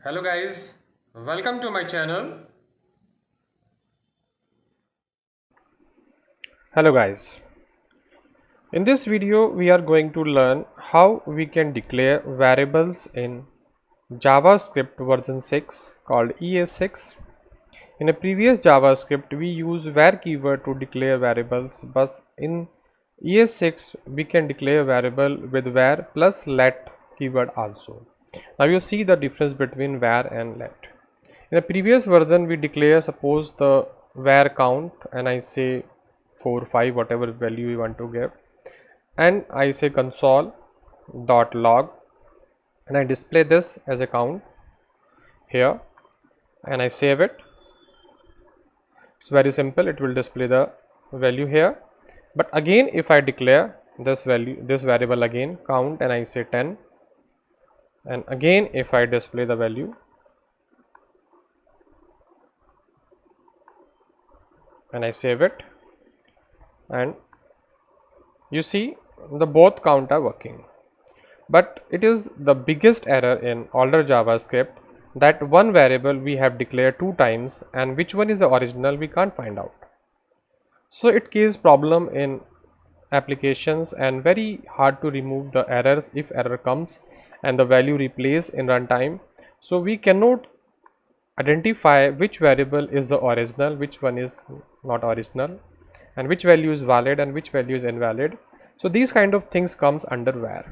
Hello guys, welcome to my channel. Hello guys, in this video we are going to learn how we can declare variables in JavaScript version 6 called ES6. In a previous JavaScript we use var keyword to declare variables, but in ES6 we can declare variable with var plus let keyword also. Now you see the difference between var and let. In the previous version we declare, suppose the var count, and I say 4 5 whatever value we want to give, and I say console.log, and I display this as a count here, and I save it. It's very simple, it will display the value here. But again if I declare this variable again count, and I say 10, and again if I display the value, and I save it, and you see the both count are working. But it is the biggest error in older JavaScript that one variable we have declared 2 times, and which one is the original we can't find out. So it causes problem in applications and very hard to remove the errors if error comes and the value replaced in runtime. So we cannot identify which variable is the original, which one is not original, and which value is valid and which value is invalid. So these kind of things comes under var.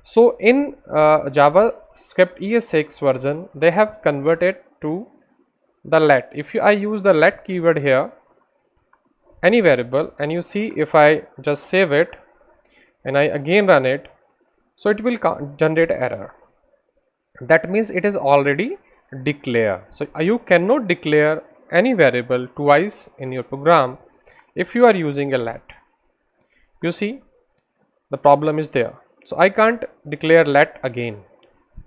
So in JavaScript ES6 version they have converted to the let. If I use the let keyword here, any variable, and you see if I just save it and I again run it, so it will generate error. That means it is already declared. So you cannot declare any variable twice in your program if you are using a let. You see the problem is there. So I can't declare let again,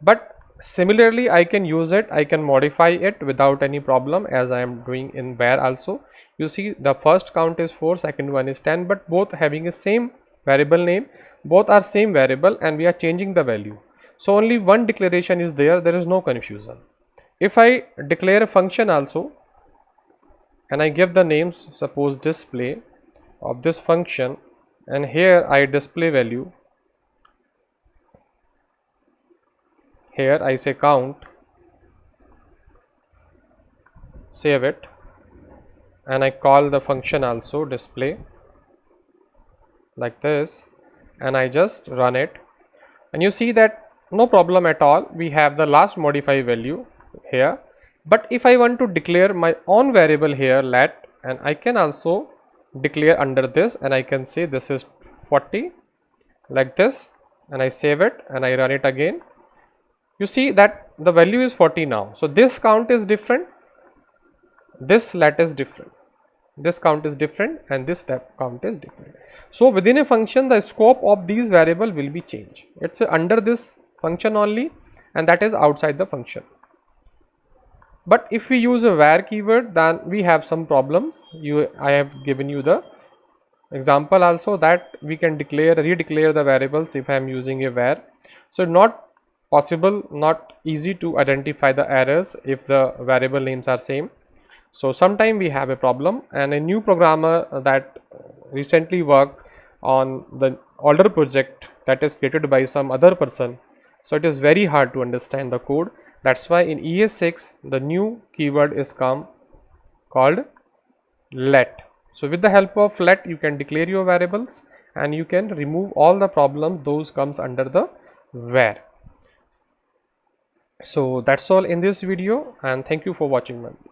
but similarly I can use it, I can modify it without any problem, as I am doing in var also. You see the first count is 4, second one is 10, but both having a same variable name, both are same variable, and we are changing the value. So only one declaration is there, there is no confusion. If I declare a function also and I give the names, suppose display of this function, and here I display value, here I say count, save it, and I call the function also display like this, and I just run it, and you see that no problem at all, we have the last modify value here. But if I want to declare my own variable here let, and I can also declare under this, and I can say this is 40 like this, and I save it and I run it again. You see that the value is 40 now. So this count is different, this let is different, this count is different, and this step count is different. So within a function the scope of these variable will be changed. It's under this function only, and that is outside the function. But if we use a var keyword, then we have some problems. I have given you the example also that we can redeclare the variables if I am using a var. So not possible, not easy to identify the errors if the variable names are same. So sometime we have a problem, and a new programmer that recently worked on the older project that is created by some other person, so it is very hard to understand the code. That's why in ES6 the new keyword is called let. So with the help of let you can declare your variables, and you can remove all the problems those comes under the var. So that's all in this video, and thank you for watching my video.